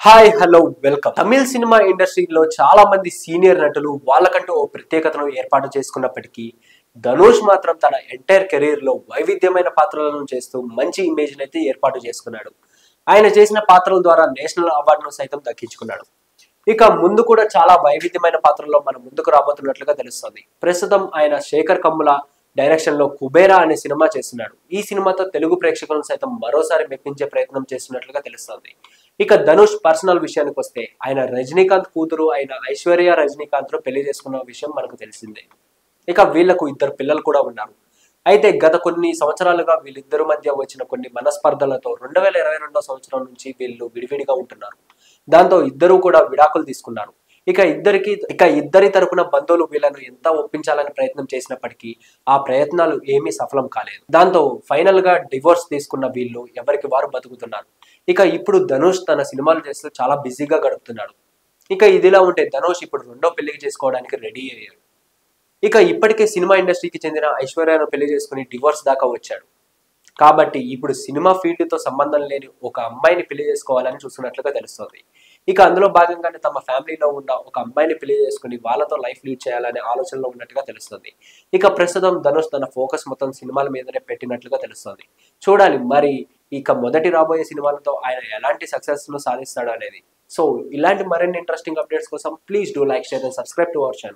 Hi hello welcome. Tamil cinema ఇండస్ట్రీలో చాలా మంది సీనియర్ నటులు వాళ్ళకంటూ ఓ ప్రత్యేకతను ఏర్పాటు చేసుకున్నప్పటికీ ధనుష్ మాత్రం తన ఎంటైర్ కెరీర్ లో వైవిధ్యమైన పాత్రలను చేస్తూ మంచి ఇమేజ్ అయితే ఏర్పాటు చేసుకున్నాడు. ఆయన చేసిన పాత్రల ద్వారా నేషనల్ అవార్డును సైతం దక్కించుకున్నాడు. ఇక ముందు కూడా చాలా వైవిధ్యమైన పాత్రల్లో మన ముందుకు రాబోతున్నట్లుగా తెలుస్తుంది. ప్రస్తుతం ఆయన శేఖర్ కమ్ముల డైరెక్షన్ లో కుబేరా అనే సినిమా చేస్తున్నాడు. ఈ సినిమాతో తెలుగు ప్రేక్షకులను సైతం మరోసారి మెప్పించే ప్రయత్నం చేస్తున్నట్లుగా తెలుస్తుంది. ఇక ధనుష్ పర్సనల్ విషయానికి వస్తే ఆయన రజనీకాంత్ కూతురు అయిన ఐశ్వర్య రజనీకాంత్ తో పెళ్లి చేసుకున్న విషయం మనకు తెలిసిందే. ఇక వీళ్లకు ఇద్దరు పిల్లలు కూడా ఉన్నారు. అయితే గత కొన్ని సంవత్సరాలుగా వీళ్ళిద్దరి మధ్య వచ్చిన కొన్ని మనస్పర్ధలతో 2022 సంవత్సరం నుంచి వీళ్ళు విడివిడిగా ఉంటున్నారు. దాంతో ఇద్దరు కూడా విడాకులు తీసుకున్నారు. ఇద్దరి తరపున బంధువులు వీళ్ళను ఎంత ఒప్పించాలని ప్రయత్నం చేసినప్పటికీ ఆ ప్రయత్నాలు ఏమీ సఫలం కాలేదు. దాంతో ఫైనల్ గా డివోర్స్ తీసుకున్న వీళ్ళు ఎవరికి వారు బతుకుతున్నారు. ఇక ఇప్పుడు ధనుష్ తన సినిమాలు చేస్తూ చాలా బిజీగా గడుపుతున్నాడు. ఇక ఇదిలా ఉంటే ధనుష్ ఇప్పుడు రెండో పెళ్లికి చేసుకోవడానికి రెడీ అయ్యాడు. ఇక ఇప్పటికే సినిమా ఇండస్ట్రీకి చెందిన ఐశ్వర్యను పెళ్లి చేసుకుని డివోర్స్ దాకా వచ్చాడు. కాబట్టి ఇప్పుడు సినిమా ఫీల్డ్ తో సంబంధం లేని ఒక అమ్మాయిని పెళ్లి చేసుకోవాలని చూస్తున్నట్లుగా తెలుస్తుంది. ఇక అందులో భాగంగానే తమ ఫ్యామిలీలో ఉన్న ఒక అమ్మాయిని పెళ్లి చేసుకుని వాళ్ళతో లైఫ్ లీడ్ చేయాలనే ఆలోచనలో ఉన్నట్టుగా తెలుస్తుంది. ఇక ప్రస్తుతం ధనుష్ తన ఫోకస్ మొత్తం సినిమాల మీదనే పెట్టినట్లుగా తెలుస్తుంది. చూడాలి మరి ఇక మొదటి రాబోయే సినిమాలతో ఆయన ఎలాంటి సక్సెస్ ను సాధిస్తాడు అనేది. సో ఇలాంటి మరిన్ని ఇంట్రెస్టింగ్ అప్డేట్స్ కోసం please do like, share and subscribe to our channel.